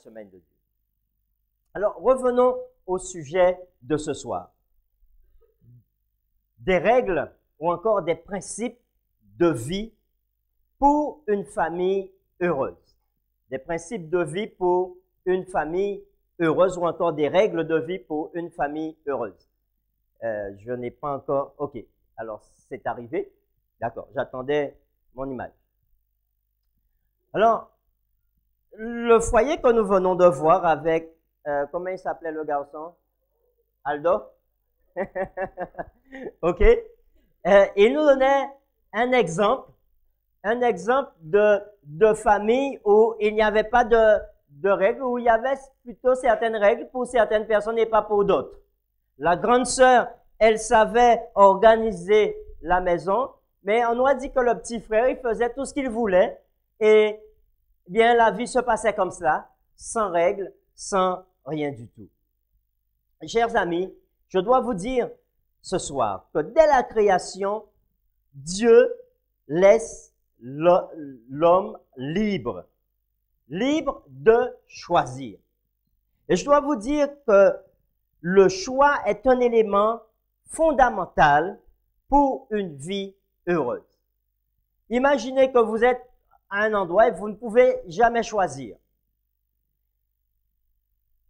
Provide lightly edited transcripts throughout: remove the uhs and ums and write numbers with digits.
semaine de Dieu. Alors, revenons au sujet de ce soir. Des règles ou encore des principes de vie pour une famille heureuse. Des principes de vie pour une famille heureuse ou encore des règles de vie pour une famille heureuse. Je n'ai pas encore... OK. Alors, c'est arrivé. D'accord. J'attendais mon image. Alors, le foyer que nous venons de voir avec... comment il s'appelait le garçon? Aldo? OK. Il nous donnait un exemple de famille où il n'y avait pas de règles, où il y avait plutôt certaines règles pour certaines personnes et pas pour d'autres. La grande sœur, elle savait organiser la maison, mais on aurait dit que le petit frère, il faisait tout ce qu'il voulait et bien la vie se passait comme ça, sans règles, sans rien du tout. Chers amis, je dois vous dire ce soir que dès la création, Dieu laisse l'homme libre de choisir. Et je dois vous dire que le choix est un élément fondamental pour une vie heureuse. Imaginez que vous êtes à un endroit et vous ne pouvez jamais choisir.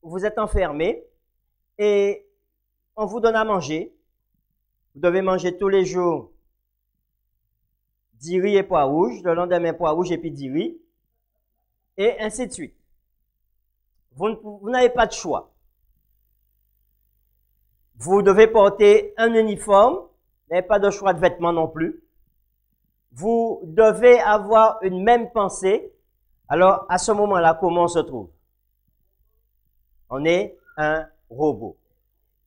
Vous êtes enfermé et on vous donne à manger. Vous devez manger tous les jours 10 riz et pois rouges, le lendemain pois rouges et puis 10 riz, et ainsi de suite. Vous n'avez pas de choix. Vous devez porter un uniforme, vous n'avez pas de choix de vêtements non plus. Vous devez avoir une même pensée. Alors, à ce moment-là, comment on se trouve? On est un robot.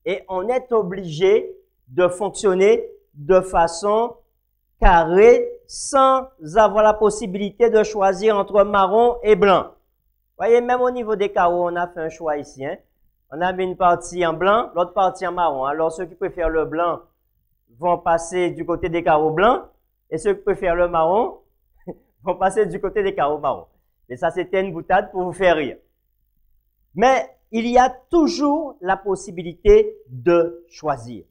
Et on est obligé de fonctionner de façon carrée sans avoir la possibilité de choisir entre marron et blanc. Vous voyez, même au niveau des carreaux, on a fait un choix ici. Hein? On a mis une partie en blanc, l'autre partie en marron. Alors, ceux qui préfèrent le blanc vont passer du côté des carreaux blancs et ceux qui préfèrent le marron vont passer du côté des carreaux marrons. Et ça, c'était une boutade pour vous faire rire. Mais il y a toujours la possibilité de choisir.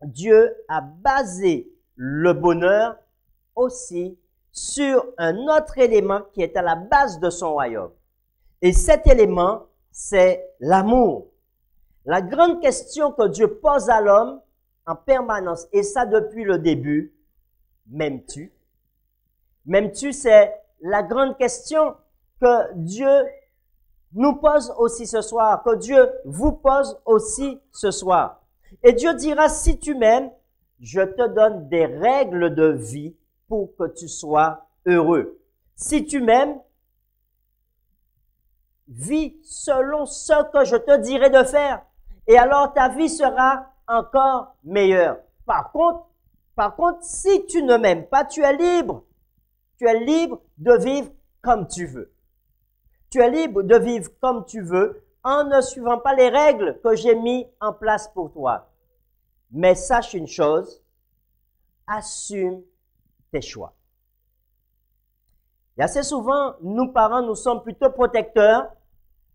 Dieu a basé le bonheur aussi sur un autre élément qui est à la base de son royaume. Et cet élément, c'est l'amour. La grande question que Dieu pose à l'homme en permanence, et ça depuis le début, m'aimes-tu? M'aimes-tu, c'est la grande question que Dieu nous pose aussi ce soir, que Dieu vous pose aussi ce soir. Et Dieu dira, si tu m'aimes, je te donne des règles de vie pour que tu sois heureux. Si tu m'aimes, vis selon ce que je te dirai de faire. Et alors ta vie sera encore meilleure. Par contre, si tu ne m'aimes pas, tu es libre. Tu es libre de vivre comme tu veux. Tu es libre de vivre comme tu veux en ne suivant pas les règles que j'ai mises en place pour toi. Mais sache une chose, assume tes choix. Et assez souvent, nous parents, nous sommes plutôt protecteurs.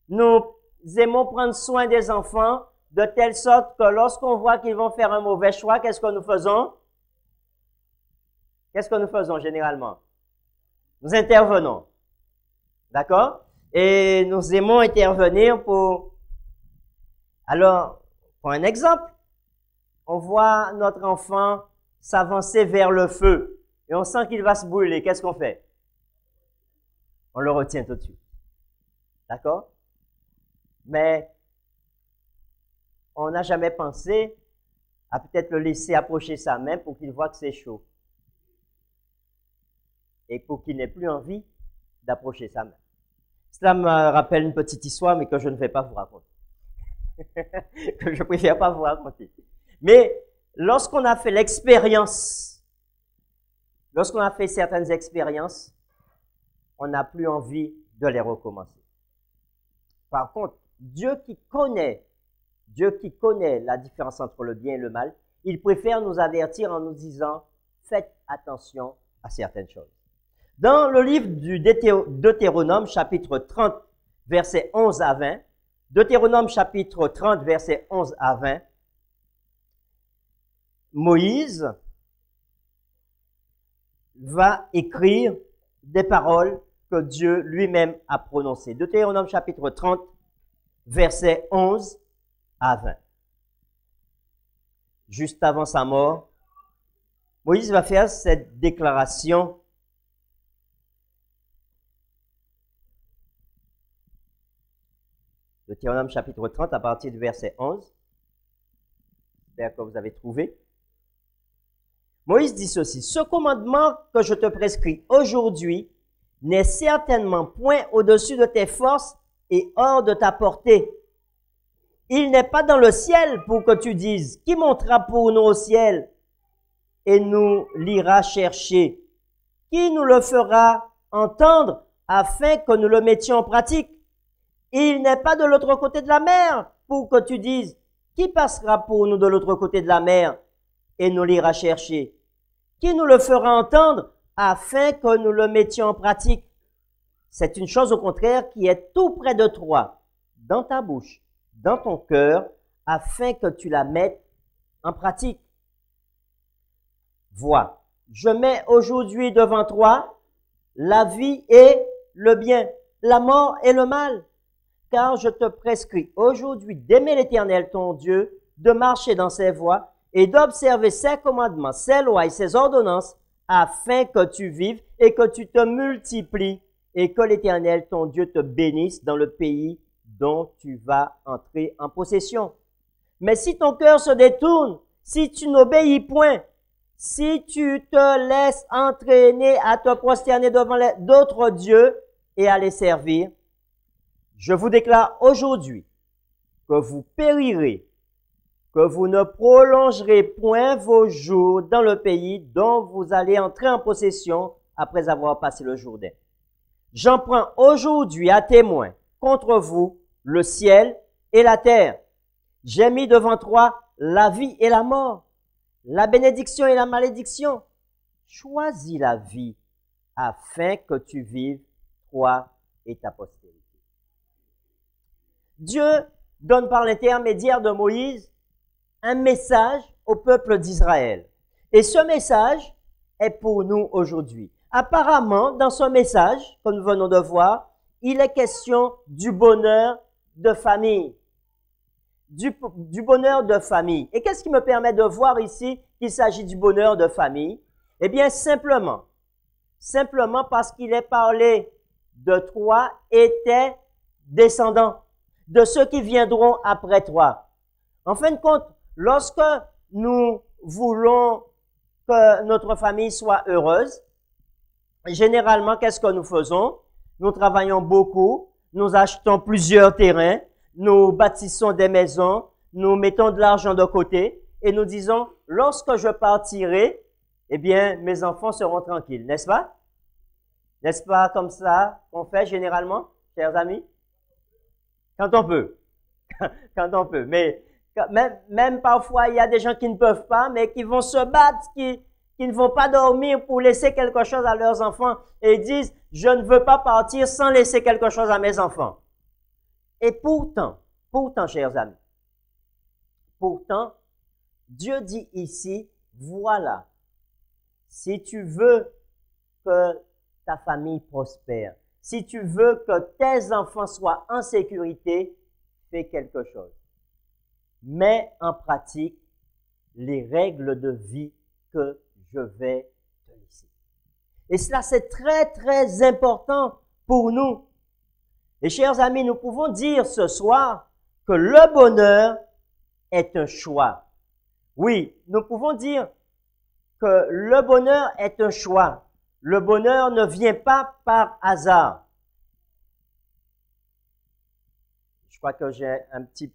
Nous aimons prendre soin des enfants de telle sorte que lorsqu'on voit qu'ils vont faire un mauvais choix, qu'est-ce que nous faisons? Qu'est-ce que nous faisons généralement? Nous intervenons. D'accord? Et nous aimons intervenir pour... Alors, pour un exemple, on voit notre enfant s'avancer vers le feu et on sent qu'il va se brûler. Qu'est-ce qu'on fait? On le retient tout de suite. D'accord? Mais on n'a jamais pensé à peut-être le laisser approcher sa main pour qu'il voit que c'est chaud. Et pour qu'il n'ait plus envie d'approcher sa main. Cela me rappelle une petite histoire, mais que je ne vais pas vous raconter. Que je préfère pas vous raconter. Mais lorsqu'on a fait l'expérience, lorsqu'on a fait certaines expériences, on n'a plus envie de les recommencer. Par contre, Dieu qui connaît la différence entre le bien et le mal, il préfère nous avertir en nous disant, faites attention à certaines choses. Dans le livre du Deutéronome, chapitre 30, versets 11 à 20. Deutéronome chapitre 30, versets 11 à 20. Moïse va écrire des paroles que Dieu lui-même a prononcées. Deutéronome chapitre 30, versets 11 à 20. Juste avant sa mort, Moïse va faire cette déclaration. Deutéronome chapitre 30 à partir du verset 11. J'espère que vous avez trouvé. Moïse dit ceci: ce commandement que je te prescris aujourd'hui n'est certainement point au-dessus de tes forces et hors de ta portée. Il n'est pas dans le ciel pour que tu dises: qui montera pour nous au ciel et nous l'ira chercher? Qui nous le fera entendre afin que nous le mettions en pratique? Il n'est pas de l'autre côté de la mer pour que tu dises: qui passera pour nous de l'autre côté de la mer et nous l'ira chercher? Qui nous le fera entendre afin que nous le mettions en pratique? C'est une chose au contraire qui est tout près de toi, dans ta bouche, dans ton cœur, afin que tu la mettes en pratique. Vois, je mets aujourd'hui devant toi la vie et le bien, la mort et le mal. Car je te prescris aujourd'hui d'aimer l'Éternel ton Dieu, de marcher dans ses voies et d'observer ses commandements, ses lois et ses ordonnances, afin que tu vives et que tu te multiplies et que l'Éternel ton Dieu te bénisse dans le pays dont tu vas entrer en possession. Mais si ton cœur se détourne, si tu n'obéis point, si tu te laisses entraîner à te prosterner devant d'autres dieux et à les servir, je vous déclare aujourd'hui que vous périrez, que vous ne prolongerez point vos jours dans le pays dont vous allez entrer en possession après avoir passé le Jourdain. J'en prends aujourd'hui à témoin contre vous le ciel et la terre. J'ai mis devant toi la vie et la mort, la bénédiction et la malédiction. Choisis la vie afin que tu vives, toi et ta postérité. Dieu donne par l'intermédiaire de Moïse un message au peuple d'Israël. Et ce message est pour nous aujourd'hui. Apparemment, dans ce message que nous venons de voir, il est question du bonheur de famille. Du bonheur de famille. Et qu'est-ce qui me permet de voir ici qu'il s'agit du bonheur de famille? Eh bien, simplement parce qu'il est parlé de toi et tes descendants, de ceux qui viendront après toi. En fin de compte, lorsque nous voulons que notre famille soit heureuse, généralement, qu'est-ce que nous faisons? Nous travaillons beaucoup, nous achetons plusieurs terrains, nous bâtissons des maisons, nous mettons de l'argent de côté et nous disons, lorsque je partirai, eh bien, mes enfants seront tranquilles, n'est-ce pas? N'est-ce pas comme ça qu'on fait généralement, chers amis? Quand on peut. Quand on peut. Mais même parfois, il y a des gens qui ne peuvent pas, mais qui vont se battre, qui ne vont pas dormir pour laisser quelque chose à leurs enfants et ils disent, je ne veux pas partir sans laisser quelque chose à mes enfants. Et pourtant, chers amis, pourtant, Dieu dit ici, voilà, si tu veux que ta famille prospère, si tu veux que tes enfants soient en sécurité, fais quelque chose. Mets en pratique les règles de vie que je vais te laisser. Et cela, c'est très, très important pour nous. Et chers amis, nous pouvons dire ce soir que le bonheur est un choix. Oui, nous pouvons dire que le bonheur est un choix. Le bonheur ne vient pas par hasard. Je crois que j'ai un petit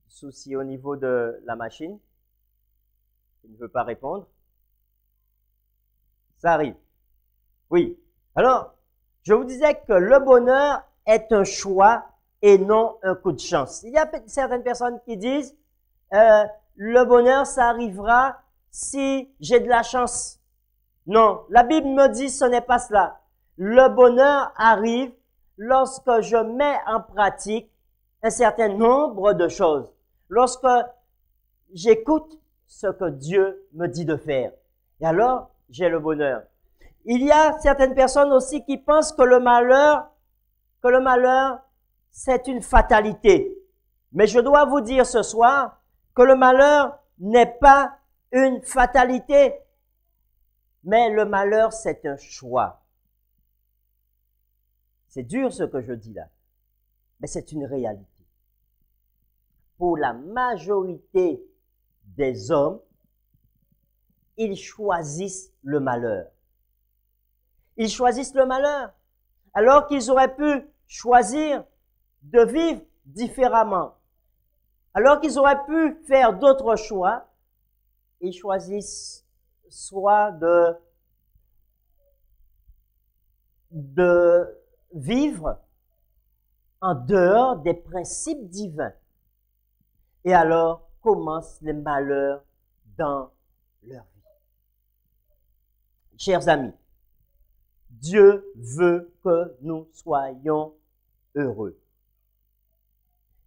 souci au niveau de la machine. Il ne veut pas répondre. Ça arrive. Oui. Alors, je vous disais que le bonheur est un choix et non un coup de chance. Il y a certaines personnes qui disent le bonheur, ça arrivera si j'ai de la chance. Non, la Bible me dit ce n'est pas cela. Le bonheur arrive lorsque je mets en pratique un certain nombre de choses, lorsque j'écoute ce que Dieu me dit de faire. Et alors, j'ai le bonheur. Il y a certaines personnes aussi qui pensent que le malheur, c'est une fatalité. Mais je dois vous dire ce soir que le malheur n'est pas une fatalité, mais le malheur, c'est un choix. C'est dur ce que je dis là, mais c'est une réalité. Pour la majorité des hommes, ils choisissent le malheur. Ils choisissent le malheur, alors qu'ils auraient pu choisir de vivre différemment. Alors qu'ils auraient pu faire d'autres choix, ils choisissent soit de vivre en dehors des principes divins. Et alors commencent les malheurs dans leur vie. Chers amis, Dieu veut que nous soyons heureux.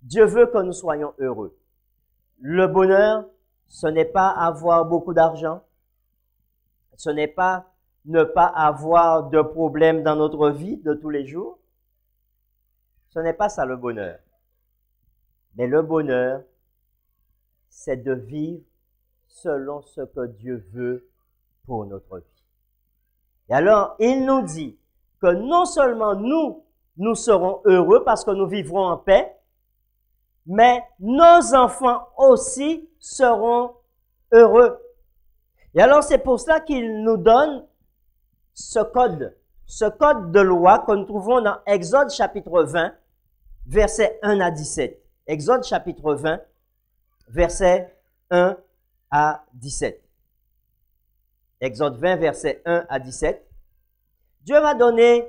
Dieu veut que nous soyons heureux. Le bonheur, ce n'est pas avoir beaucoup d'argent. Ce n'est pas ne pas avoir de problèmes dans notre vie de tous les jours. Ce n'est pas ça le bonheur. Mais le bonheur, c'est de vivre selon ce que Dieu veut pour notre vie. Et alors, il nous dit que non seulement nous serons heureux parce que nous vivrons en paix, mais nos enfants aussi seront heureux. Et alors, c'est pour cela qu'il nous donne ce code de loi que nous trouvons dans Exode chapitre 20, versets 1 à 17. Exode chapitre 20, versets 1 à 17. Exode 20, versets 1 à 17. Dieu va donner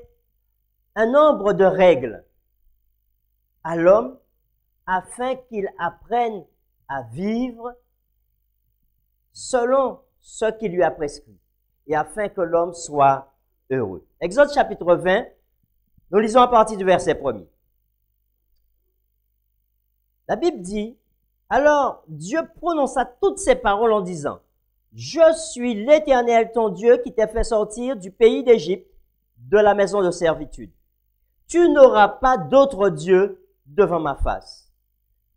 un nombre de règles à l'homme afin qu'il apprenne à vivre selon ce qu'il lui a prescrit et afin que l'homme soit heureux. Exode chapitre 20, nous lisons à partir du verset 1er. La Bible dit, alors Dieu prononça toutes ces paroles en disant, je suis l'Éternel ton Dieu qui t'a fait sortir du pays d'Égypte, de la maison de servitude. Tu n'auras pas d'autre Dieu devant ma face.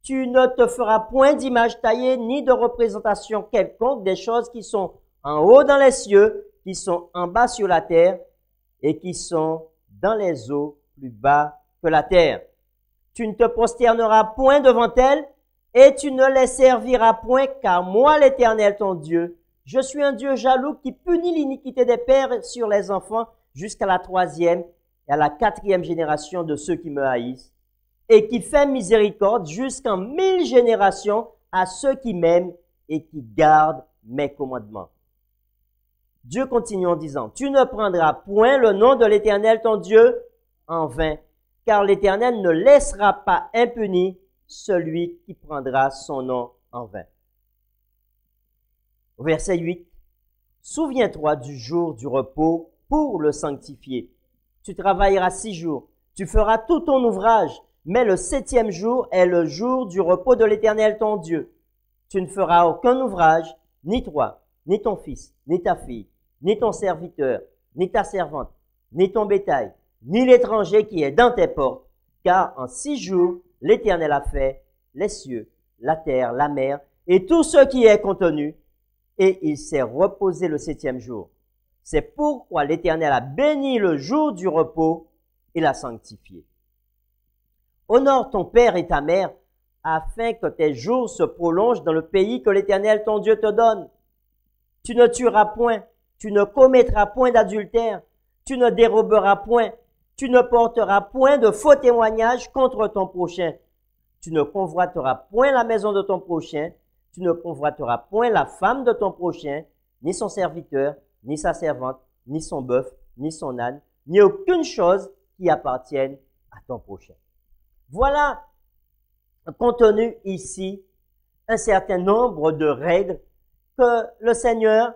Tu ne te feras point d'image taillée ni de représentation quelconque des choses qui sont en haut dans les cieux, qui sont en bas sur la terre et qui sont dans les eaux plus bas que la terre. Tu ne te prosterneras point devant elles et tu ne les serviras point, car moi, l'Éternel ton Dieu, je suis un Dieu jaloux qui punit l'iniquité des pères sur les enfants jusqu'à la 3e et à la 4e génération de ceux qui me haïssent, et qui fait miséricorde jusqu'en 1000 générations à ceux qui m'aiment et qui gardent mes commandements. Dieu continue en disant, tu ne prendras point le nom de l'Éternel ton Dieu en vain, car l'Éternel ne laissera pas impuni celui qui prendra son nom en vain. Au verset 8, souviens-toi du jour du repos pour le sanctifier. Tu travailleras 6 jours, tu feras tout ton ouvrage, mais le 7e jour est le jour du repos de l'Éternel ton Dieu. Tu ne feras aucun ouvrage, ni toi, ni ton fils, ni ta fille, ni ton serviteur, ni ta servante, ni ton bétail, ni l'étranger qui est dans tes portes, car en 6 jours, l'Éternel a fait les cieux, la terre, la mer, et tout ce qui est contenu, et il s'est reposé le 7e jour. C'est pourquoi l'Éternel a béni le jour du repos et l'a sanctifié. Honore ton père et ta mère, afin que tes jours se prolongent dans le pays que l'Éternel ton Dieu te donne. Tu ne tueras point, tu ne commettras point d'adultère, tu ne déroberas point, tu ne porteras point de faux témoignages contre ton prochain. Tu ne convoiteras point la maison de ton prochain, tu ne convoiteras point la femme de ton prochain, ni son serviteur, ni sa servante, ni son bœuf, ni son âne, ni aucune chose qui appartienne à ton prochain. Voilà contenu ici un certain nombre de règles que le Seigneur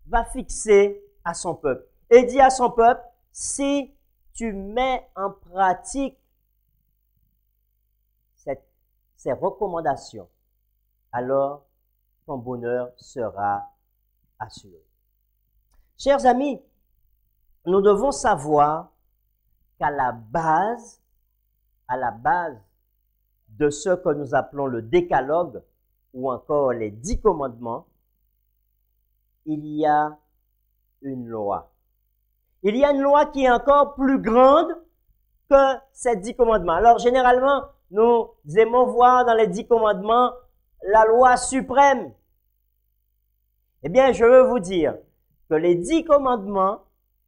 va fixer à son peuple. Et dit à son peuple, si tu mets en pratique ces recommandations, alors ton bonheur sera assuré. Chers amis, nous devons savoir qu'à la base de ce que nous appelons le décalogue ou encore les 10 commandements, il y a une loi. Il y a une loi qui est encore plus grande que ces 10 commandements. Alors, généralement, nous aimons voir dans les 10 commandements la loi suprême. Eh bien, je veux vous dire que les 10 commandements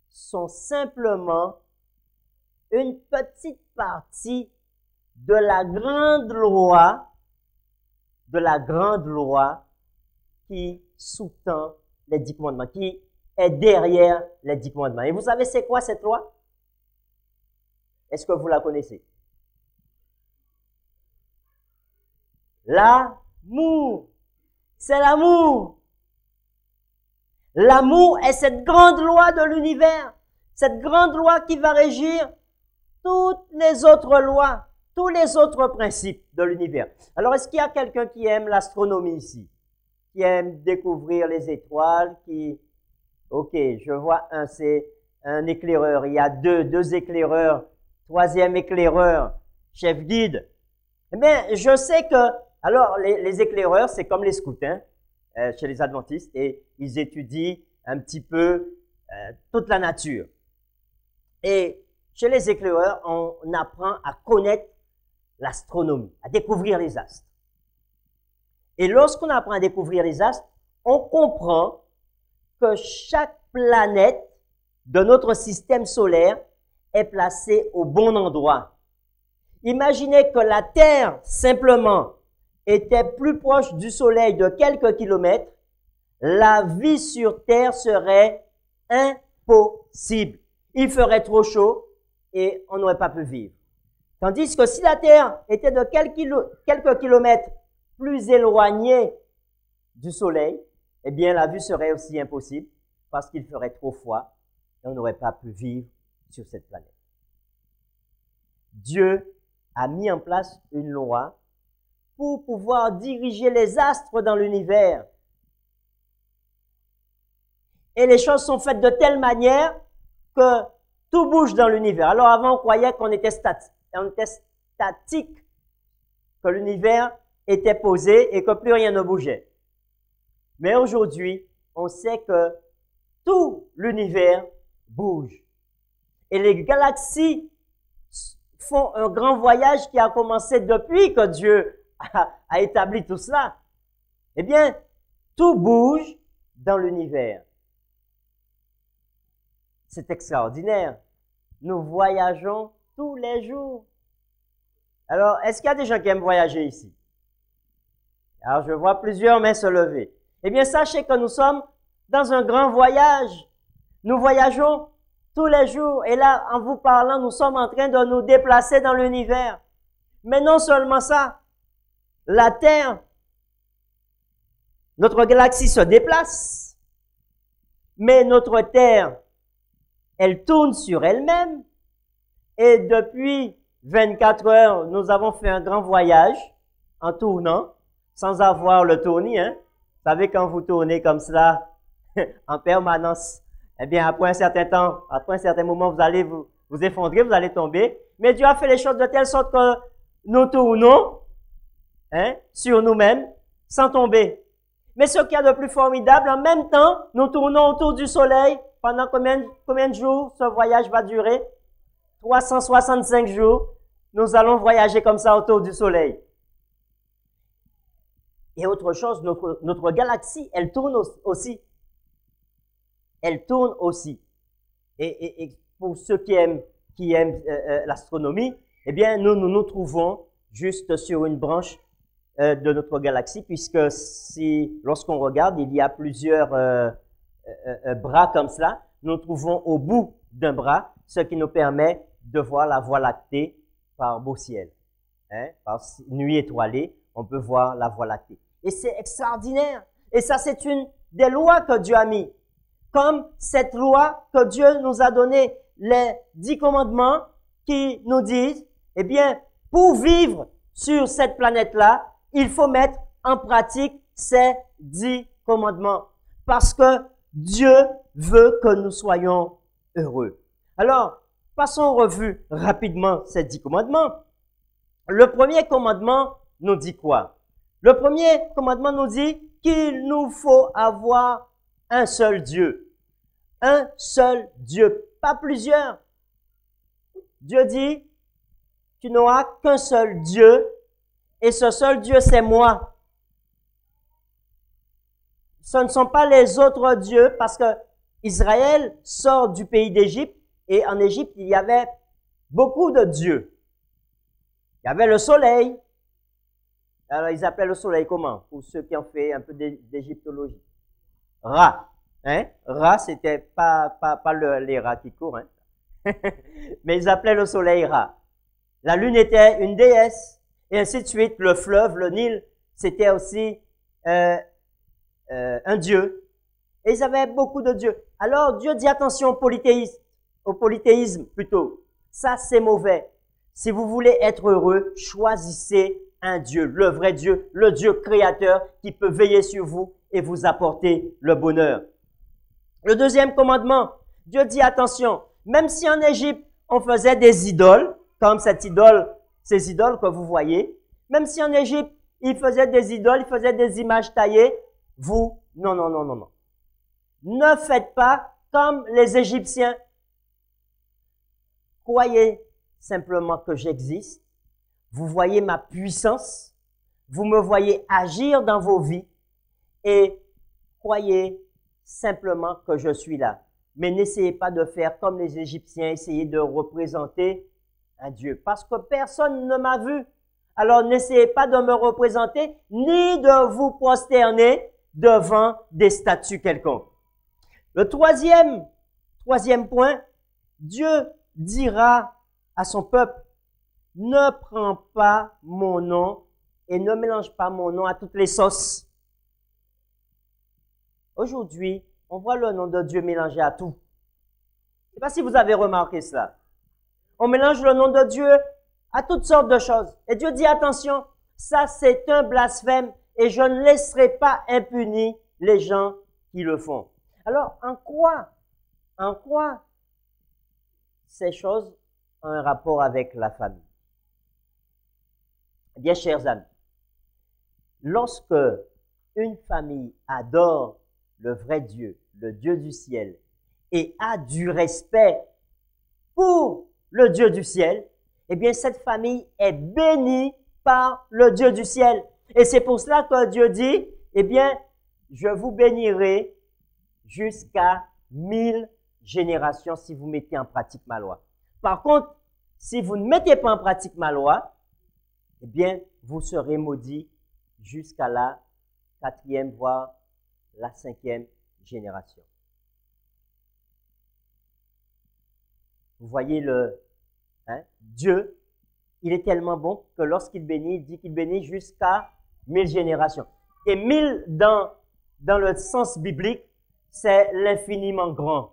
sont simplement une petite partie de la grande loi qui sous-tend les 10 commandements, qui est derrière les 10 commandements. Et vous savez c'est quoi cette loi? Est-ce que vous la connaissez? L'amour. C'est l'amour. L'amour est cette grande loi de l'univers, cette grande loi qui va régir toutes les autres lois, tous les autres principes de l'univers. Alors, est-ce qu'il y a quelqu'un qui aime l'astronomie ici? Qui aime découvrir les étoiles? Ok, je vois c'est un éclaireur. Il y a deux éclaireurs. Troisième éclaireur, chef guide. Eh bien, je sais que, alors, les éclaireurs, c'est comme les scouts, hein, chez les adventistes, et ils étudient un petit peu toute la nature. Et chez les éclaireurs, on apprend à connaître l'astronomie, à découvrir les astres. Et lorsqu'on apprend à découvrir les astres, on comprend que chaque planète de notre système solaire est placée au bon endroit. Imaginez que la Terre, simplement, était plus proche du Soleil de quelques kilomètres, la vie sur Terre serait impossible. Il ferait trop chaud et on n'aurait pas pu vivre. Tandis que si la Terre était de quelques kilomètres plus éloignée du Soleil, eh bien la vie serait aussi impossible parce qu'il ferait trop froid et on n'aurait pas pu vivre sur cette planète. Dieu a mis en place une loi pour pouvoir diriger les astres dans l'univers. Et les choses sont faites de telle manière que tout bouge dans l'univers. Alors avant, on croyait qu'on était statique, que l'univers était posé et que plus rien ne bougeait. Mais aujourd'hui, on sait que tout l'univers bouge. Et les galaxies font un grand voyage qui a commencé depuis que Dieu a établi tout cela. Eh bien, tout bouge dans l'univers. C'est extraordinaire. Nous voyageons tous les jours. Alors, est-ce qu'il y a des gens qui aiment voyager ici? Alors, je vois plusieurs mains se lever. Eh bien, sachez que nous sommes dans un grand voyage. Nous voyageons tous les jours. Et là, en vous parlant, nous sommes en train de nous déplacer dans l'univers. Mais non seulement ça. La Terre, notre galaxie se déplace. Mais notre Terre, elle tourne sur elle-même. Et depuis 24 heures, nous avons fait un grand voyage en tournant, sans avoir le tournis, hein. Vous savez, quand vous tournez comme cela, en permanence, eh bien, après un certain temps, après un certain moment, vous allez vous effondrer, vous allez tomber. Mais Dieu a fait les choses de telle sorte que nous tournons, hein, sur nous-mêmes, sans tomber. Mais ce qu'il y a de plus formidable, en même temps, nous tournons autour du soleil. Pendant combien de jours ce voyage va durer? 365 jours. Nous allons voyager comme ça autour du soleil. Et autre chose, notre galaxie, elle tourne aussi. Elle tourne aussi. Et pour ceux qui aiment l'astronomie, eh bien, nous trouvons juste sur une branche de notre galaxie, puisque lorsqu'on regarde, il y a plusieurs bras comme cela. Nous trouvons au bout d'un bras, ce qui nous permet de voir la Voie lactée par beau ciel. Hein, par nuit étoilée, on peut voir la Voie lactée. Et c'est extraordinaire. Et ça, c'est une des lois que Dieu a mis. Comme cette loi que Dieu nous a donnée. les 10 commandements qui nous disent, eh bien, pour vivre sur cette planète-là, il faut mettre en pratique ces 10 commandements. Parce que Dieu veut que nous soyons heureux. Alors, passons en revue rapidement ces 10 commandements. Le premier commandement nous dit quoi? Le premier commandement nous dit qu'il nous faut avoir un seul Dieu. Un seul Dieu, pas plusieurs. Dieu dit, tu n'auras qu'un seul Dieu et ce seul Dieu, c'est moi. Ce ne sont pas les autres dieux parce que Israël sort du pays d'Égypte et en Égypte, il y avait beaucoup de dieux. Il y avait le soleil. Alors, ils appelaient le soleil comment? Pour ceux qui ont fait un peu d'égyptologie. Ra. Hein? Ra, c'était pas les rats qui courent, hein? Mais ils appelaient le soleil Ra. La lune était une déesse, et ainsi de suite. Le fleuve, le Nil, c'était aussi un dieu. Et ils avaient beaucoup de dieux. Alors Dieu dit attention au polythéisme plutôt. Ça, c'est mauvais. Si vous voulez être heureux, choisissez un Dieu, le vrai Dieu, le Dieu créateur qui peut veiller sur vous et vous apporter le bonheur. Le deuxième commandement, Dieu dit attention, même si en Égypte, on faisait des idoles, comme cette idole, ces idoles que vous voyez, même si en Égypte, ils faisaient des idoles, ils faisaient des images taillées, vous, non. Ne faites pas comme les Égyptiens. Croyez simplement que j'existe. Vous voyez ma puissance. Vous me voyez agir dans vos vies. Et croyez simplement que je suis là. Mais n'essayez pas de faire comme les Égyptiens, essayez de représenter un Dieu. Parce que personne ne m'a vu. Alors n'essayez pas de me représenter, ni de vous prosterner devant des statues quelconques. Le troisième point, Dieu dira à son peuple, ne prends pas mon nom et ne mélange pas mon nom à toutes les sauces. Aujourd'hui, on voit le nom de Dieu mélangé à tout. Je ne sais pas si vous avez remarqué cela. On mélange le nom de Dieu à toutes sortes de choses. Et Dieu dit, attention, ça c'est un blasphème et je ne laisserai pas impunis les gens qui le font. Alors, en quoi ces choses ont un rapport avec la famille? Eh bien, chers amis, lorsque une famille adore le vrai Dieu, le Dieu du ciel, et a du respect pour le Dieu du ciel, eh bien, cette famille est bénie par le Dieu du ciel. Et c'est pour cela que Dieu dit, eh bien, je vous bénirai jusqu'à 1000 générations si vous mettez en pratique ma loi. Par contre, si vous ne mettez pas en pratique ma loi, eh bien, vous serez maudits jusqu'à la 4e, voire la 5e génération. Vous voyez Dieu, il est tellement bon que lorsqu'il bénit, il dit qu'il bénit jusqu'à 1000 générations. Et 1000 dans le sens biblique, c'est l'infiniment grand.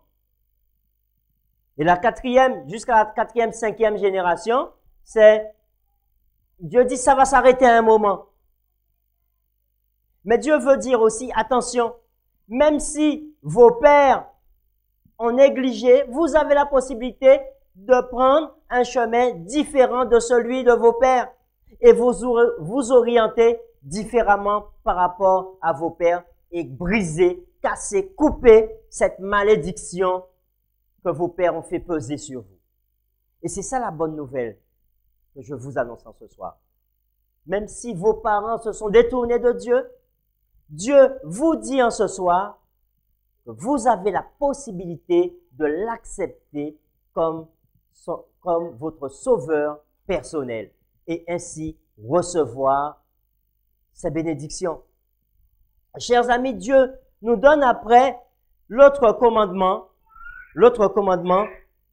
Et la 4e, jusqu'à la 4e, 5e génération, c'est, Dieu dit ça va s'arrêter à un moment. Mais Dieu veut dire aussi, attention, même si vos pères ont négligé, vous avez la possibilité de prendre un chemin différent de celui de vos pères et vous orienter différemment par rapport à vos pères et briser, casser, couper cette malédiction que vos pères ont fait peser sur vous. Et c'est ça la bonne nouvelle que je vous annonce ce soir. Même si vos parents se sont détournés de Dieu, Dieu vous dit en ce soir que vous avez la possibilité de l'accepter comme votre sauveur personnel et ainsi recevoir ses bénédictions. Chers amis, Dieu nous donne après l'autre commandement. L'autre commandement,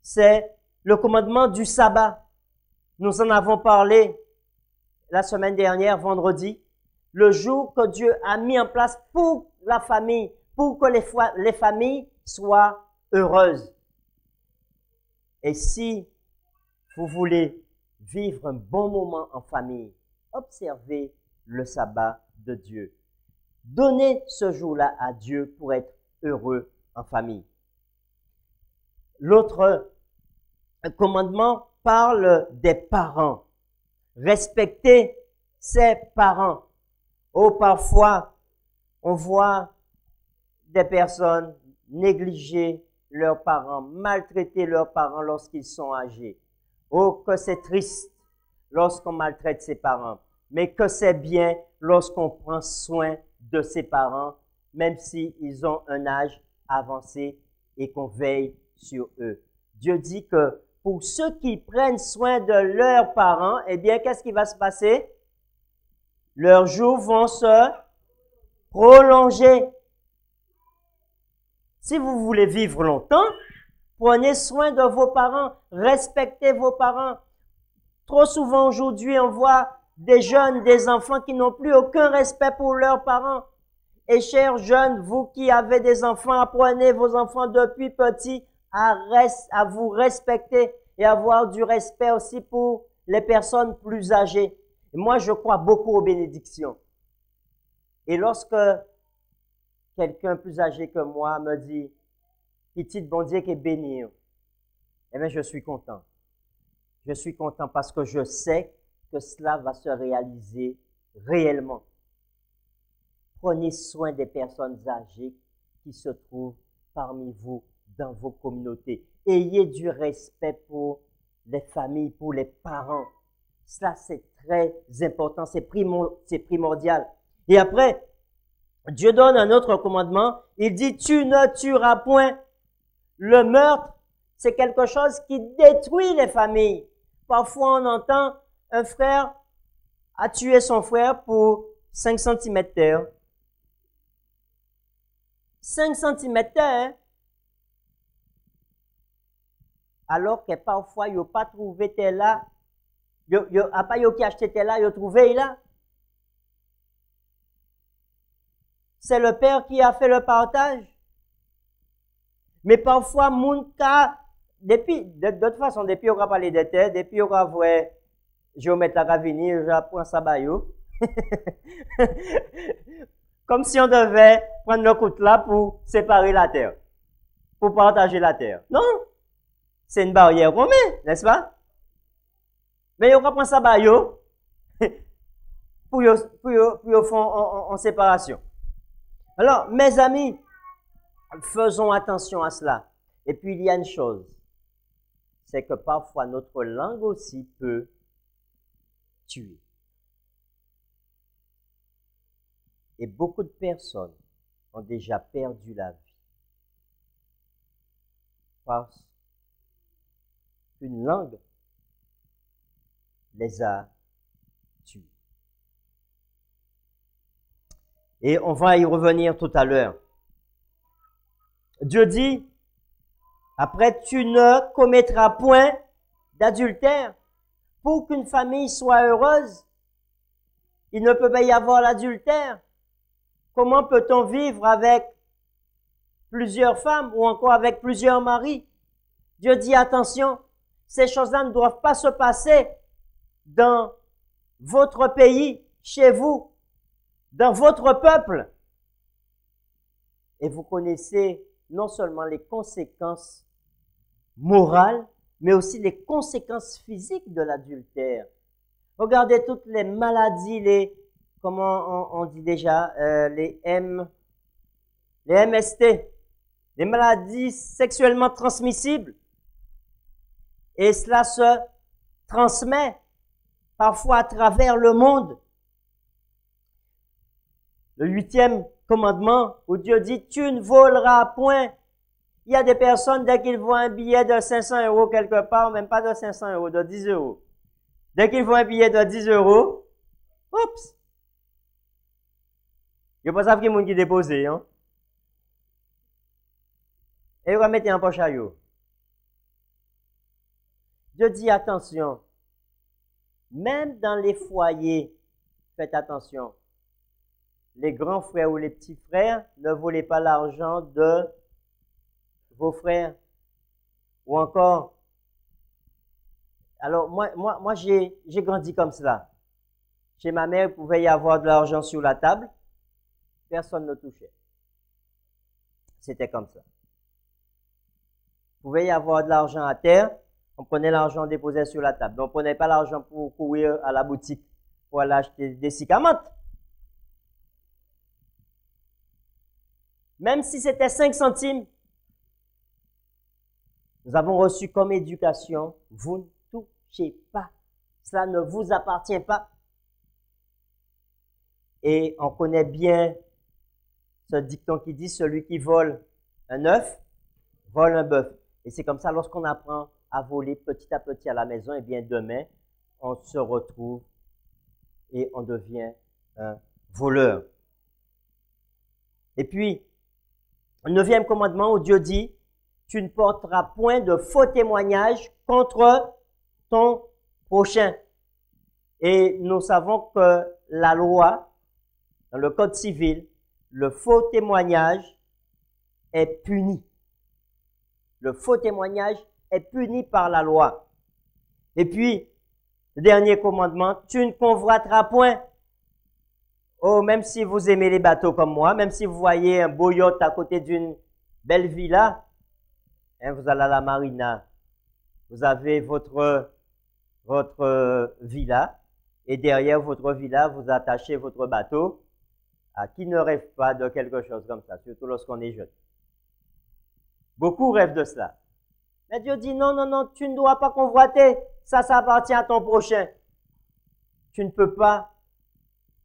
c'est le commandement du sabbat. Nous en avons parlé la semaine dernière, vendredi, le jour que Dieu a mis en place pour la famille, pour que les familles soient heureuses. Et si vous voulez vivre un bon moment en famille, observez le sabbat de Dieu. Donnez ce jour-là à Dieu pour être heureux en famille. L'autre commandement parle des parents. Respectez ses parents. Oh, parfois, on voit des personnes négliger leurs parents, maltraiter leurs parents lorsqu'ils sont âgés. Oh, que c'est triste lorsqu'on maltraite ses parents, mais que c'est bien lorsqu'on prend soin de ses parents, même s'ils ont un âge avancé et qu'on veille sur eux. Dieu dit que pour ceux qui prennent soin de leurs parents, eh bien, qu'est-ce qui va se passer? Leurs jours vont se prolonger. Si vous voulez vivre longtemps, prenez soin de vos parents, respectez vos parents. Trop souvent aujourd'hui, on voit des jeunes, des enfants qui n'ont plus aucun respect pour leurs parents. Et chers jeunes, vous qui avez des enfants, apprenez vos enfants depuis petits à vous respecter et avoir du respect aussi pour les personnes plus âgées. Et moi, je crois beaucoup aux bénédictions. Et lorsque quelqu'un plus âgé que moi me dit, petite bon Dieu qui est béni, eh bien, je suis content. Je suis content parce que je sais que cela va se réaliser réellement. Prenez soin des personnes âgées qui se trouvent parmi vous dans vos communautés. Ayez du respect pour les familles, pour les parents. Cela, c'est très important, c'est primordial. Et après, Dieu donne un autre commandement. Il dit, tu ne tueras point. Le meurtre, c'est quelque chose qui détruit les familles. Parfois, on entend un frère a tué son frère pour 5 cm terre. 5 cm terre, alors que parfois, il n'a pas trouvé terre là. Il n'a pas acheté terre là, il a trouvé là. C'est le père qui a fait le partage. Mais parfois, mon cas, de toute façon, depuis on va parler de terre, depuis on va voir géomètre la venir, j'apprends ça baillot. Comme si on devait prendre le coup là pour séparer la terre, pour partager la terre. Non, c'est une barrière qu'on met, n'est-ce pas? Mais on va prendre ça baillot pour faire en séparation. Alors, mes amis, faisons attention à cela. Et puis, il y a une chose, c'est que parfois notre langue aussi peut tuer. Et beaucoup de personnes ont déjà perdu la vie parce qu'une langue les a tués. Et on va y revenir tout à l'heure. Dieu dit, après, tu ne commettras point d'adultère. Pour qu'une famille soit heureuse, il ne peut pas y avoir l'adultère. Comment peut-on vivre avec plusieurs femmes ou encore avec plusieurs maris? Dieu dit, attention, ces choses-là ne doivent pas se passer dans votre pays, chez vous, dans votre peuple. Et vous connaissez non seulement les conséquences morales, mais aussi les conséquences physiques de l'adultère. Regardez toutes les maladies, comment on dit déjà, les MST, les maladies sexuellement transmissibles. Et cela se transmet parfois à travers le monde. Le 8e commandement où Dieu dit, tu ne voleras point. Il y a des personnes, dès qu'ils voient un billet de 500 € quelque part, même pas de 500 €, de 10 €. Dès qu'ils voient un billet de 10 €, oups! Il n'y a pas ça qui est monde qui dépose, hein? Et il va mettre en poche à eux. Dieu dit attention. Même dans les foyers, faites attention. Les grands frères ou les petits frères, ne volez pas l'argent de vos frères. Ou encore, Alors, moi j'ai grandi comme cela. Chez ma mère, il pouvait y avoir de l'argent sur la table, personne ne touchait. C'était comme ça. Il pouvait y avoir de l'argent à terre, on prenait l'argent, on déposait sur la table. Donc, on ne prenait pas l'argent pour courir à la boutique pour aller acheter des cicamantes. Même si c'était 5 centimes, nous avons reçu comme éducation, vous ne touchez pas. Cela ne vous appartient pas. Et on connaît bien ce dicton qui dit, celui qui vole un œuf, vole un bœuf. Et c'est comme ça, lorsqu'on apprend à voler petit à petit à la maison, et bien demain, on se retrouve et on devient un voleur. Et puis, le 9e commandement où Dieu dit, tu ne porteras point de faux témoignages contre ton prochain. Et nous savons que la loi, dans le code civil, le faux témoignage est puni. Le faux témoignage est puni par la loi. Et puis, le dernier commandement, tu ne convoiteras point. Oh, même si vous aimez les bateaux comme moi, même si vous voyez un beau yacht à côté d'une belle villa, hein, vous allez à la marina, vous avez votre villa, et derrière votre villa, vous attachez votre bateau. À qui ne rêve pas de quelque chose comme ça, surtout lorsqu'on est jeune. Beaucoup rêvent de cela. Mais Dieu dit, non, non, non, tu ne dois pas convoiter. Ça appartient à ton prochain. Tu ne peux pas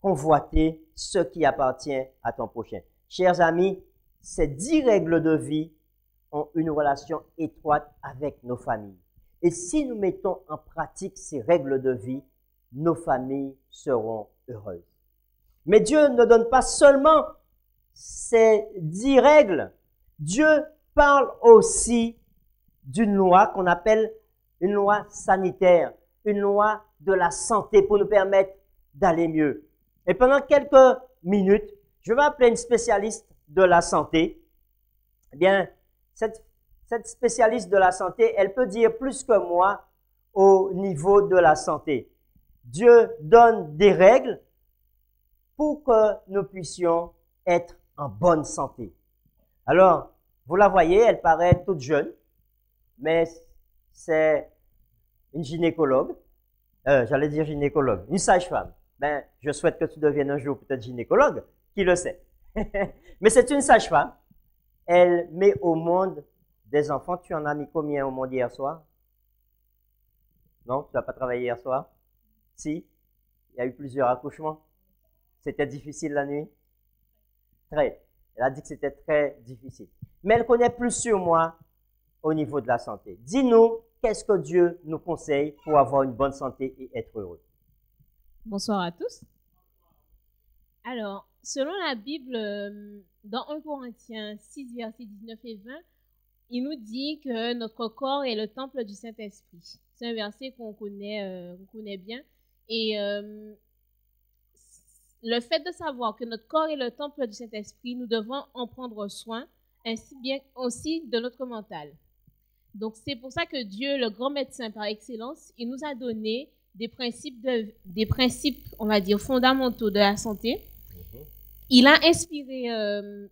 convoiter ce qui appartient à ton prochain. Chers amis, ces 10 règles de vie ont une relation étroite avec nos familles. Et si nous mettons en pratique ces règles de vie, nos familles seront heureuses. Mais Dieu ne donne pas seulement ces 10 règles. Dieu parle aussi d'une loi qu'on appelle une loi sanitaire, une loi de la santé pour nous permettre d'aller mieux. Et pendant quelques minutes, je vais appeler une spécialiste de la santé. Eh bien, cette spécialiste de la santé, elle peut dire plus que moi au niveau de la santé. Dieu donne des règles pour que nous puissions être en bonne santé. Alors, vous la voyez, elle paraît toute jeune, mais c'est une gynécologue, j'allais dire gynécologue, une sage-femme. Ben, je souhaite que tu deviennes un jour peut-être gynécologue, qui le sait. Mais c'est une sage-femme. Elle met au monde des enfants. Tu en as mis combien au monde hier soir? Non, tu n'as pas travaillé hier soir? Si, il y a eu plusieurs accouchements. C'était difficile la nuit? Très. Elle a dit que c'était très difficile. Mais elle connaît plus sur moi au niveau de la santé. Dis-nous, qu'est-ce que Dieu nous conseille pour avoir une bonne santé et être heureux? Bonsoir à tous. Alors, selon la Bible, dans 1 Corinthiens 6, versets 19 et 20, il nous dit que notre corps est le temple du Saint-Esprit. C'est un verset qu'on connaît bien. Et le fait de savoir que notre corps est le temple du Saint-Esprit, nous devons en prendre soin, ainsi bien aussi de notre mental. Donc, c'est pour ça que Dieu, le grand médecin par excellence, il nous a donné des principes, on va dire, fondamentaux de la santé. Il a inspiré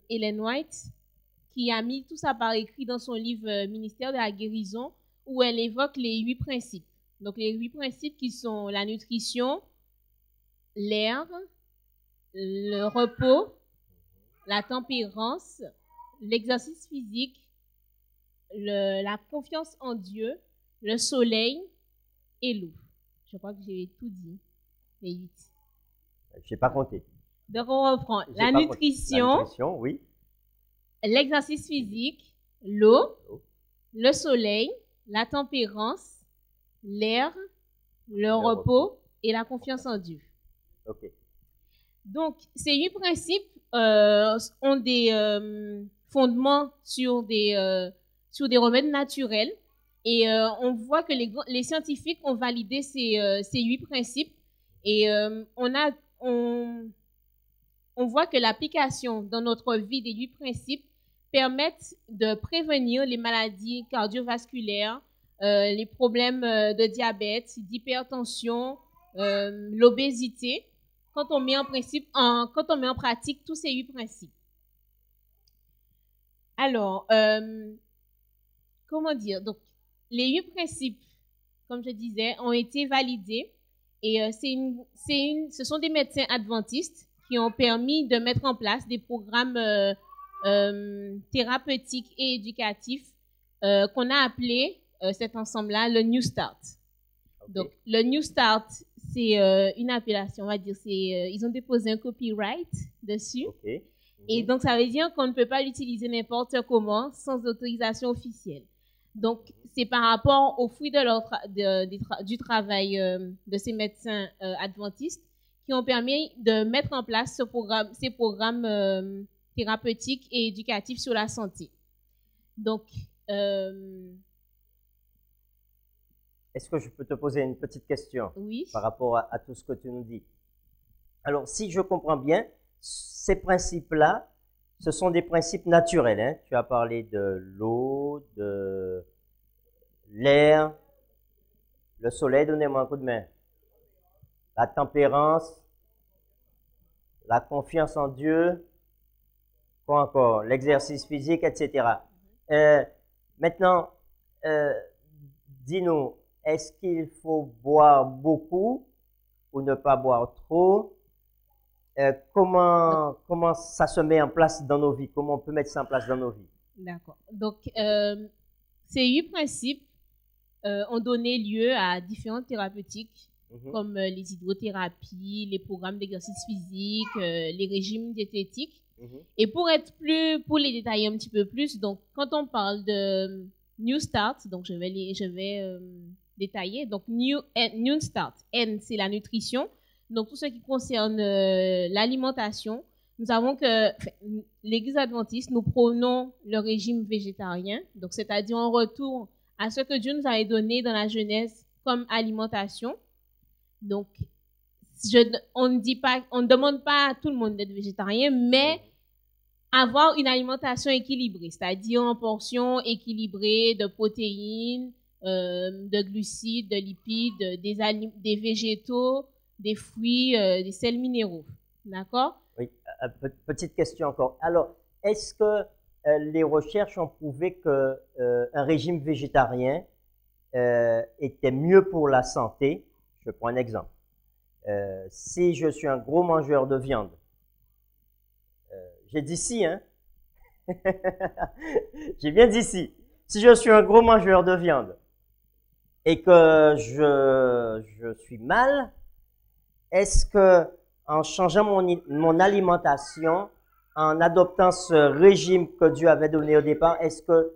Ellen White, qui a mis tout ça par écrit dans son livre Ministère de la guérison, où elle évoque les 8 principes. Donc, les 8 principes qui sont la nutrition, l'air, le repos, la tempérance, l'exercice physique, la confiance en Dieu, le soleil et l'eau. Je crois que j'ai tout dit, les 8. Je n'ai pas compté. Donc, on reprend la nutrition, oui. L'exercice physique, l'eau, le soleil, la tempérance, l'air, le repos et la confiance en Dieu. Ok. Donc, ces 8 principes ont des fondements sur des remèdes naturels. Et on voit que les scientifiques ont validé ces 8 principes. Et on voit que l'application dans notre vie des 8 principes permettent de prévenir les maladies cardiovasculaires, les problèmes de diabète, d'hypertension, l'obésité, quand on met en pratique tous ces 8 principes. Alors, comment dire? Donc, les 8 principes, comme je disais, ont été validés et ce sont des médecins adventistes qui ont permis de mettre en place des programmes thérapeutiques et éducatifs qu'on a appelé cet ensemble-là le New Start. Okay. Donc, le New Start, c'est une appellation, on va dire, ils ont déposé un copyright dessus. Okay. Et donc, ça veut dire qu'on ne peut pas l'utiliser n'importe comment sans autorisation officielle. Donc, c'est par rapport aux fruits du travail de ces médecins adventistes qui ont permis de mettre en place ces programmes thérapeutiques et éducatifs sur la santé. Donc, est-ce que je peux te poser une petite question? Oui. Par rapport à tout ce que tu nous dis? Alors, si je comprends bien, ces principes-là, ce sont des principes naturels. Hein? Tu as parlé de l'eau, de l'air, le soleil, donnez-moi un coup de main. La tempérance, la confiance en Dieu, quoi encore? L'exercice physique, etc. Maintenant, dis-nous, est-ce qu'il faut boire beaucoup ou ne pas boire trop? Comment ça se met en place dans nos vies? Comment on peut mettre ça en place dans nos vies? D'accord. Donc, ces 8 principes ont donné lieu à différentes thérapeutiques, comme les hydrothérapies, les programmes d'exercice physique, les régimes diététiques. Et pour les détailler un petit peu plus, donc quand on parle de New Start, donc je vais détailler. Donc New Start, N c'est la nutrition. Donc tout ce qui concerne l'alimentation, nous savons que l'Église adventiste, nous prônons le régime végétarien, donc c'est-à-dire en retour à ce que Dieu nous avait donné dans la Genèse comme alimentation. Donc on ne demande pas à tout le monde d'être végétarien, mais avoir une alimentation équilibrée, c'est-à-dire en portions équilibrées de protéines, de glucides, de lipides, des végétaux, des fruits, des sels minéraux. D'accord? Oui, petite question encore. Alors, est-ce que les recherches ont prouvé que un régime végétarien était mieux pour la santé? Je prends un exemple. Si je suis un gros mangeur de viande, j'ai dit si, hein? J'ai bien dit si. Si je suis un gros mangeur de viande et que je suis mal, est-ce que en changeant mon alimentation, en adoptant ce régime que Dieu avait donné au départ, est-ce que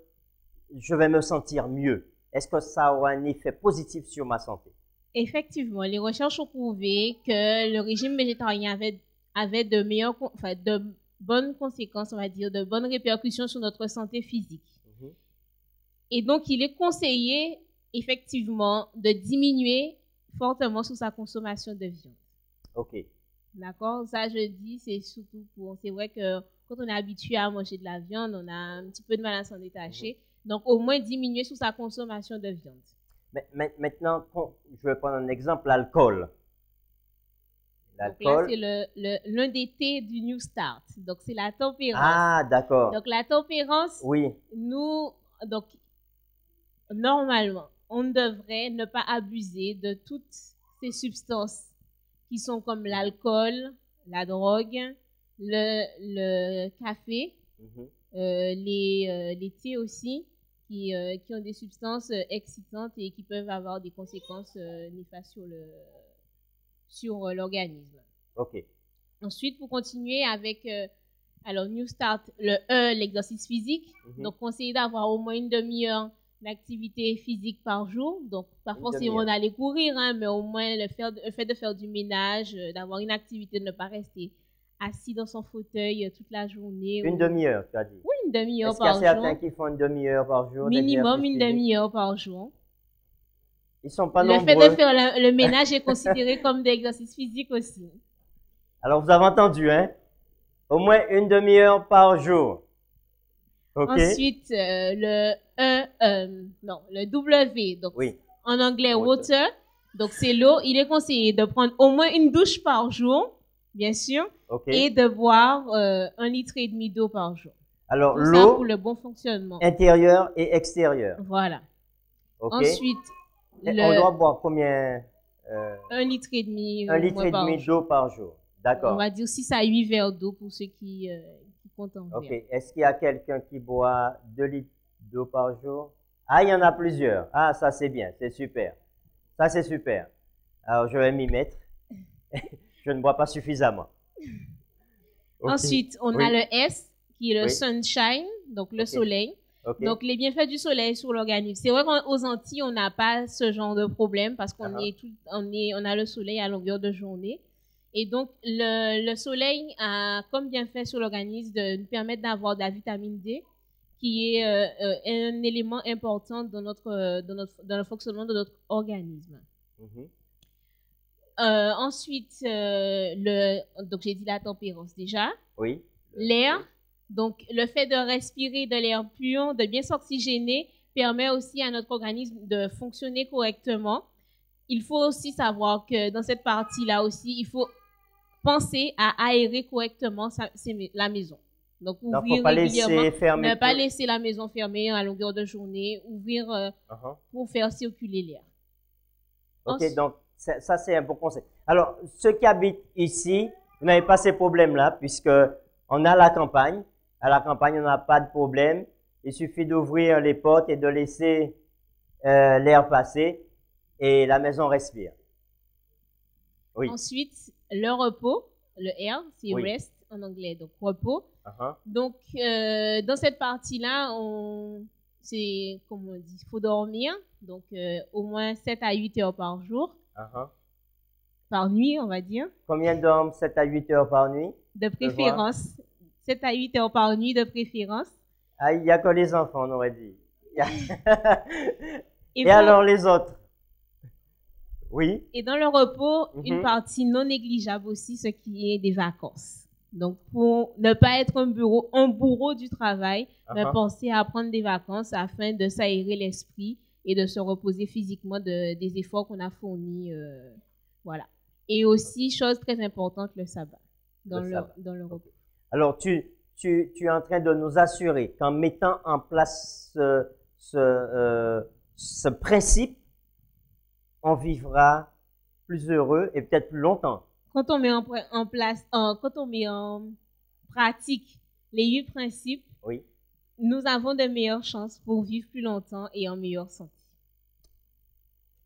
je vais me sentir mieux? Est-ce que ça aura un effet positif sur ma santé? Effectivement, les recherches ont prouvé que le régime végétarien avait de bonnes conséquences, on va dire, de bonnes répercussions sur notre santé physique. Et donc, il est conseillé, effectivement, de diminuer fortement sur sa consommation de viande. OK. D'accord? Ça, je dis, c'est surtout c'est vrai que quand on est habitué à manger de la viande, on a un petit peu de mal à s'en détacher. Donc, au moins, diminuer sur sa consommation de viande. Mais maintenant, je vais prendre un exemple, l'alcool. Donc là, c'est l'un des T du New Start. Donc, c'est la tempérance. Ah, d'accord. Donc, la tempérance, oui. Donc, normalement, on devrait ne pas abuser de toutes ces substances qui sont comme l'alcool, la drogue, le café, les thés aussi, qui ont des substances excitantes et qui peuvent avoir des conséquences néfastes sur l'organisme. OK. Ensuite, pour continuer avec alors New Start, le E, l'exercice physique. Donc, conseiller d'avoir au moins une demi-heure d'activité physique par jour. Donc, pas forcément d'aller courir, hein, mais au moins le fait de faire du ménage, d'avoir une activité, de ne pas rester assis dans son fauteuil toute la journée. Une demi-heure, tu as dit? Oui, une demi-heure par jour. Est-ce qu'il y a certains qui font une demi-heure par jour? Minimum une demi-heure par jour. Ils sont pas nombreux. Le fait de faire le ménage est considéré comme des exercices physiques aussi. Alors, vous avez entendu, hein? Au moins une demi-heure par jour. OK. Ensuite, le W, donc Oui. en anglais Water. water, donc c'est l'eau. Il est conseillé de prendre au moins une douche par jour, bien sûr, OK. et de boire 1,5 litre d'eau par jour. Alors, Tout ça pour l'eau le bon fonctionnement. intérieure et extérieure. Voilà. OK. Ensuite, Et on doit boire combien? 1,5 litre 1,5 litre par jour. d'eau par jour. On D'accord. va dire 6 à 8 verres d'eau pour ceux qui comptent en OK. verres. Est-ce qu'il y a quelqu'un qui boit 2 litres d'eau par jour? Ah, il y en a plusieurs. Ah, ça c'est bien, c'est super. Ça c'est super. Alors, je vais m'y mettre. Je ne bois pas suffisamment. OK. Ensuite, on Oui. a le S, qui est le Oui. sunshine, donc le OK. soleil. OK. Donc, les bienfaits du soleil sur l'organisme. C'est vrai qu'aux Antilles, on n'a pas ce genre de problème parce qu'on on a le soleil à longueur de journée. Et donc, le soleil a comme bienfait sur l'organisme de nous permettre d'avoir de la vitamine D, qui est un élément important dans dans le fonctionnement de notre organisme. Mhm. Ensuite, donc j'ai dit la tempérance déjà. Oui. L'air, donc le fait de respirer de l'air pur, de bien s'oxygéner, permet aussi à notre organisme de fonctionner correctement. Il faut aussi savoir que dans cette partie-là aussi, il faut penser à aérer correctement la maison. Donc ouvrir faut pas régulièrement, laisser fermer ne pas tout. laisser la maison fermée à longueur de journée, ouvrir Uh-huh. pour faire circuler l'air. OK, Ensuite- donc ça c'est un bon conseil. Alors, ceux qui habitent ici, vous n'avez pas ces problèmes-là puisque on a la campagne. À la campagne, on n'a pas de problème. Il suffit d'ouvrir les portes et de laisser l'air passer et la maison respire. Oui. Ensuite, le repos, le R, c'est Oui. rest en anglais, donc repos. Uh-huh. Donc, dans cette partie-là, c'est, comme on dit, il faut dormir. Donc, au moins 7 à 8 heures par jour, Uh-huh. par nuit, on va dire, Combien dorment 7 à 8 heures par nuit? de préférence. 7 à 8 heures par nuit de préférence. Ah, il n'y a que les enfants, on aurait dit. Et pour- alors les autres? Oui. Et dans le repos, une Mhm. partie non négligeable aussi, ce qui est des vacances. Donc, pour ne pas être un bourreau du travail, mais Uh-huh. penser à prendre des vacances afin de s'aérer l'esprit et de se reposer physiquement des efforts qu'on a fournis. Voilà. Et aussi, chose très importante, le sabbat. Dans le repos. Alors, tu es en train de nous assurer qu'en mettant en place ce principe, on vivra plus heureux et peut-être plus longtemps. Quand on met quand on met en pratique les 8 principes, Oui. nous avons de meilleures chances pour vivre plus longtemps et en meilleure santé.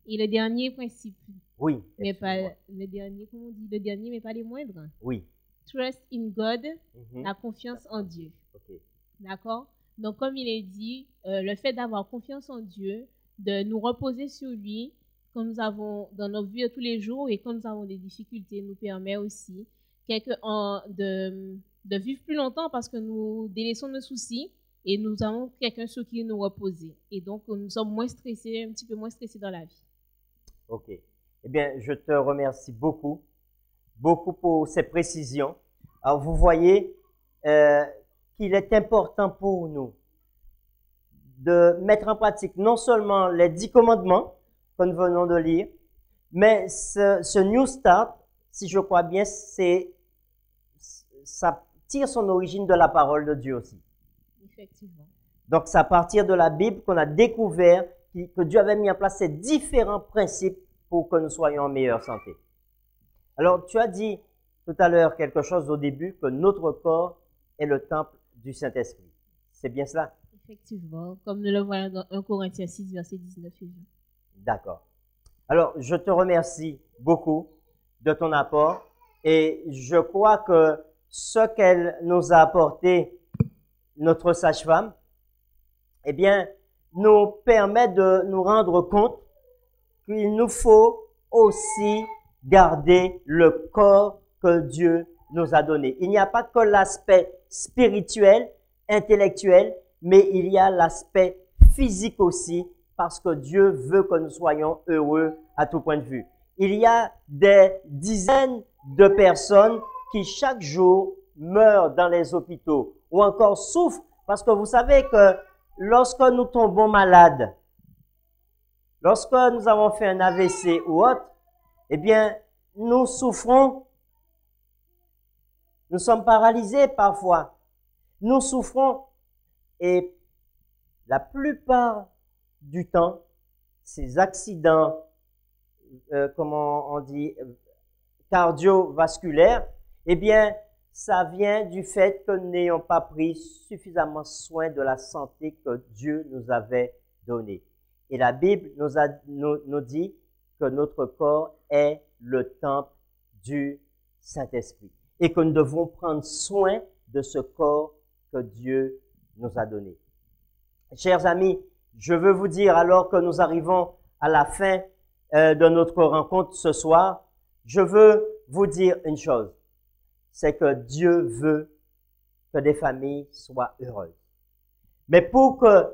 Et le dernier principe, Oui. mais pas excuse-moi. le dernier, comment on dit, le dernier, mais pas les moindres. Oui. Trust in God, Mhm. la confiance en Dieu. OK. D'accord? Donc, comme il est dit, le fait d'avoir confiance en Dieu, de nous reposer sur lui, quand nous avons dans notre vie de tous les jours et quand nous avons des difficultés, nous permet aussi de vivre plus longtemps parce que nous délaissons nos soucis et nous avons quelqu'un sur qui nous reposer. Et donc, nous sommes moins stressés, un petit peu moins stressés dans la vie. OK. Eh bien, je te remercie beaucoup, beaucoup pour ces précisions. Alors, vous voyez qu'il est important pour nous de mettre en pratique non seulement les 10 commandements que nous venons de lire, mais ce New Start, si je crois bien, ça tire son origine de la parole de Dieu aussi. Effectivement. Donc, c'est à partir de la Bible qu'on a découvert que Dieu avait mis en place ces différents principes pour que nous soyons en meilleure santé. Alors, tu as dit tout à l'heure quelque chose au début, que notre corps est le temple du Saint-Esprit. C'est bien cela? Effectivement, comme nous le voyons dans 1 Corinthiens 6, verset 19 et 20. D'accord. Alors, je te remercie beaucoup de ton apport et je crois que ce qu'elle nous a apporté, notre sage-femme, eh bien, nous permet de nous rendre compte qu'il nous faut aussi garder le corps que Dieu nous a donné. Il n'y a pas que l'aspect spirituel, intellectuel, mais il y a l'aspect physique aussi, parce que Dieu veut que nous soyons heureux à tout point de vue. Il y a des dizaines de personnes qui chaque jour meurent dans les hôpitaux ou encore souffrent Parce que vous savez que lorsque nous tombons malades, lorsque nous avons fait un AVC ou autre, eh bien, nous souffrons. Nous sommes paralysés parfois. Nous souffrons. Et la plupart du temps, ces accidents, comment on dit, cardiovasculaires, eh bien, ça vient du fait que nous n'ayons pas pris suffisamment soin de la santé que Dieu nous avait donnée. Et la Bible nous dit que notre corps est le temple du Saint-Esprit et que nous devons prendre soin de ce corps que Dieu nous a donné. Chers amis, je veux vous dire, alors que nous arrivons à la fin de notre rencontre ce soir, je veux vous dire une chose, c'est que Dieu veut que des familles soient heureuses. Mais pour que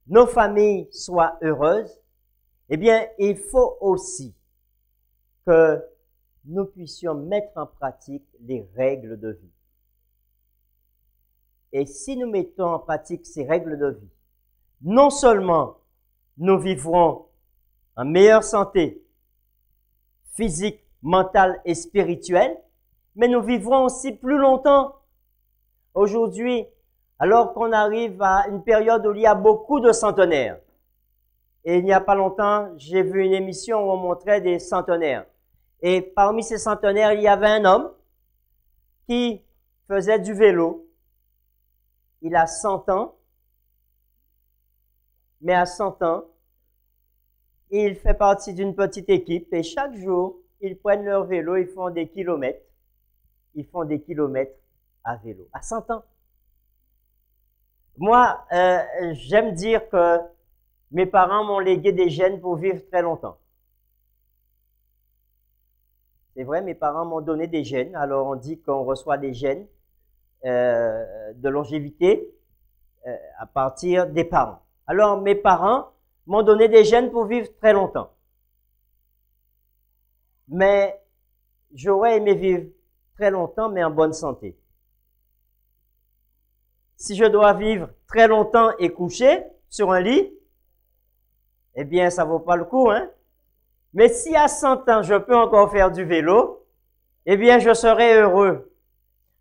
nos familles soient heureuses, eh bien, il faut aussi que nous puissions mettre en pratique les règles de vie. Et si nous mettons en pratique ces règles de vie, non seulement nous vivrons en meilleure santé physique, mentale et spirituelle, mais nous vivrons aussi plus longtemps. Aujourd'hui, alors qu'on arrive à une période où il y a beaucoup de centenaires, et il n'y a pas longtemps, j'ai vu une émission où on montrait des centenaires. Et parmi ces centenaires, il y avait un homme qui faisait du vélo. Il a 100 ans, mais à 100 ans, il fait partie d'une petite équipe et chaque jour, ils prennent leur vélo, ils font des kilomètres. Ils font des kilomètres à vélo, à 100 ans. Moi, j'aime dire que mes parents m'ont légué des gènes pour vivre très longtemps. C'est vrai, mes parents m'ont donné des gènes. Alors, on dit qu'on reçoit des gènes de longévité à partir des parents. Alors, mes parents m'ont donné des gènes pour vivre très longtemps. Mais j'aurais aimé vivre très longtemps, mais en bonne santé. Si je dois vivre très longtemps et couché sur un lit, eh bien, ça vaut pas le coup, hein. Mais si à 100 ans, je peux encore faire du vélo, eh bien, je serai heureux.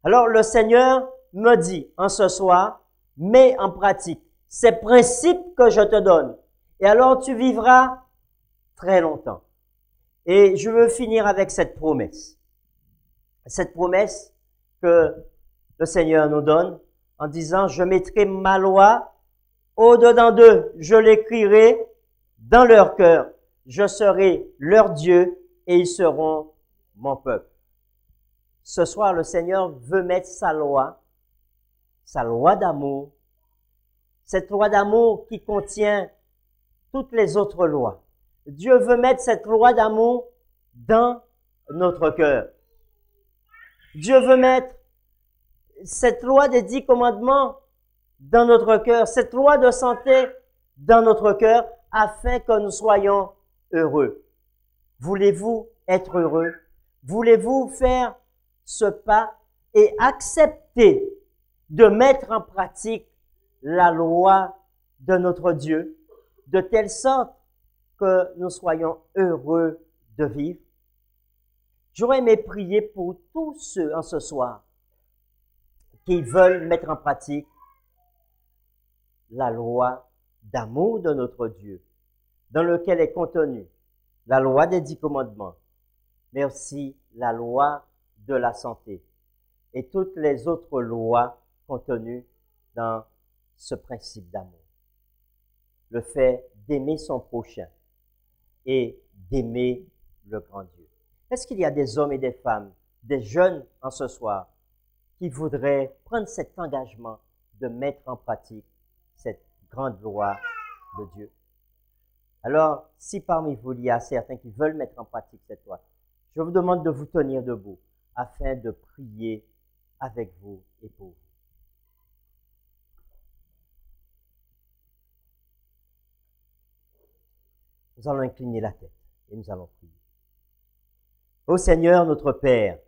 Alors, le Seigneur me dit en ce soir, mets en pratique ces principes que je te donne. Et alors, tu vivras très longtemps. Et je veux finir avec cette promesse. Cette promesse que le Seigneur nous donne en disant, je mettrai ma loi au-dedans d'eux, je l'écrirai dans leur cœur, je serai leur Dieu et ils seront mon peuple. Ce soir, le Seigneur veut mettre sa loi d'amour, cette loi d'amour qui contient toutes les autres lois. Dieu veut mettre cette loi d'amour dans notre cœur. Dieu veut mettre cette loi des 10 commandements dans notre cœur, cette loi de santé dans notre cœur, afin que nous soyons heureux. Voulez-vous être heureux? Voulez-vous faire ce pas et accepter de mettre en pratique la loi de notre Dieu, de telle sorte que nous soyons heureux de vivre? J'aurais aimé prier pour tous ceux en ce soir qui veulent mettre en pratique la loi d'amour de notre Dieu, dans lequel est contenue la loi des 10 commandements, mais aussi la loi de la santé et toutes les autres lois contenues dans ce principe d'amour. Le fait d'aimer son prochain et d'aimer le grand Dieu. Est-ce qu'il y a des hommes et des femmes, des jeunes en ce soir, qui voudraient prendre cet engagement de mettre en pratique cette grande loi de Dieu? Alors, si parmi vous, il y a certains qui veulent mettre en pratique cette loi, je vous demande de vous tenir debout afin de prier avec vous et pour vous. Nous allons incliner la tête et nous allons prier. Ô Seigneur, notre Père,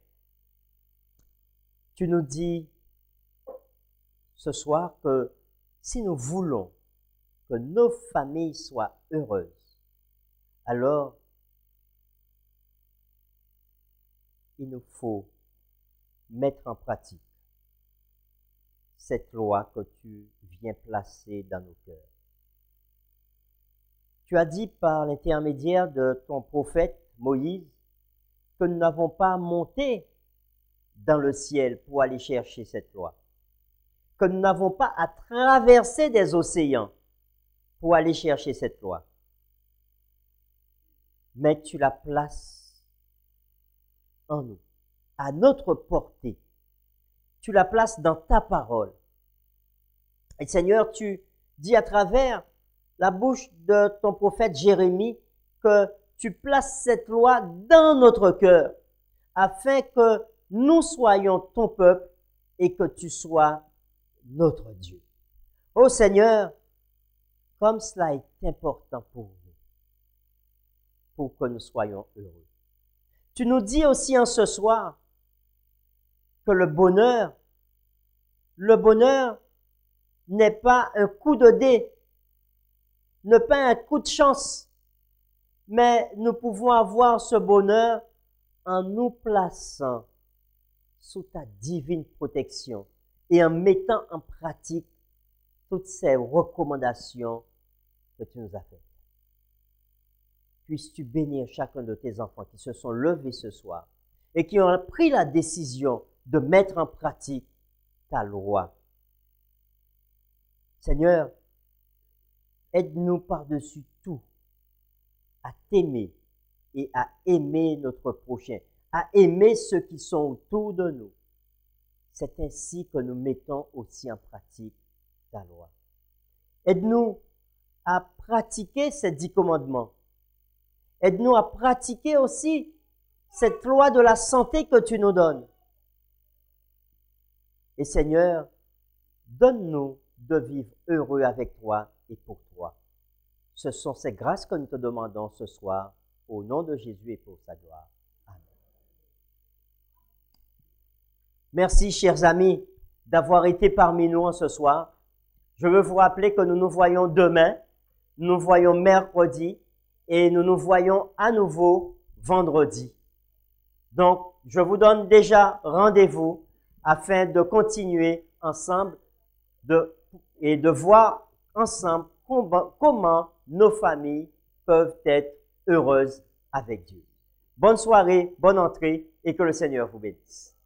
tu nous dis ce soir que si nous voulons que nos familles soient heureuses, alors il nous faut mettre en pratique cette loi que tu viens placer dans nos cœurs. Tu as dit par l'intermédiaire de ton prophète Moïse que nous n'avons pas monté dans le ciel pour aller chercher cette loi, que nous n'avons pas à traverser des océans pour aller chercher cette loi. Mais tu la places en nous, à notre portée. Tu la places dans ta parole. Et Seigneur, tu dis à travers la bouche de ton prophète Jérémie que tu places cette loi dans notre cœur afin que nous soyons ton peuple et que tu sois notre Dieu. Ô Seigneur, comme cela est important pour nous, pour que nous soyons heureux. Tu nous dis aussi en ce soir que le bonheur n'est pas un coup de dé, n'est pas un coup de chance, mais nous pouvons avoir ce bonheur en nous plaçant sous ta divine protection et en mettant en pratique toutes ces recommandations que tu nous as faites. Puisses-tu bénir chacun de tes enfants qui se sont levés ce soir et qui ont pris la décision de mettre en pratique ta loi. Seigneur, aide-nous par-dessus tout à t'aimer et à aimer notre prochain, à aimer ceux qui sont autour de nous. C'est ainsi que nous mettons aussi en pratique ta loi. Aide-nous à pratiquer ces 10 commandements. Aide-nous à pratiquer aussi cette loi de la santé que tu nous donnes. Et Seigneur, donne-nous de vivre heureux avec toi et pour toi. Ce sont ces grâces que nous te demandons ce soir, au nom de Jésus et pour sa gloire. Amen. Merci, chers amis, d'avoir été parmi nous ce soir. Je veux vous rappeler que nous nous voyons demain, nous nous voyons mercredi et nous nous voyons à nouveau vendredi. Donc, je vous donne déjà rendez-vous afin de continuer ensemble et de voir ensemble comment nos familles peuvent être heureuses avec Dieu. Bonne soirée, bonne entrée et que le Seigneur vous bénisse.